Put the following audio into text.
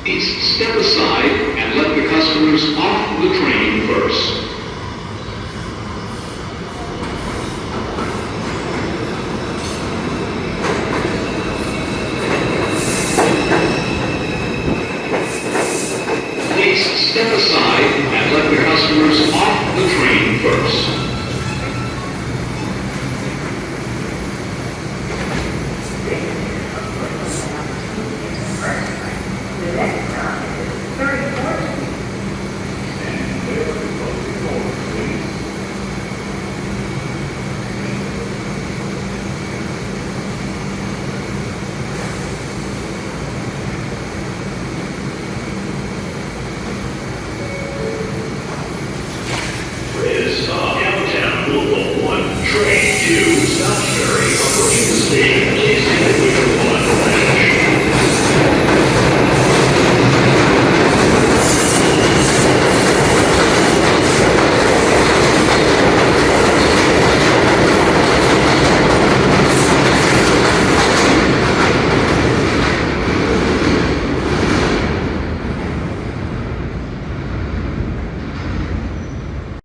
Please step aside and let the customers off the train first. Please step aside and let the customers off the train first.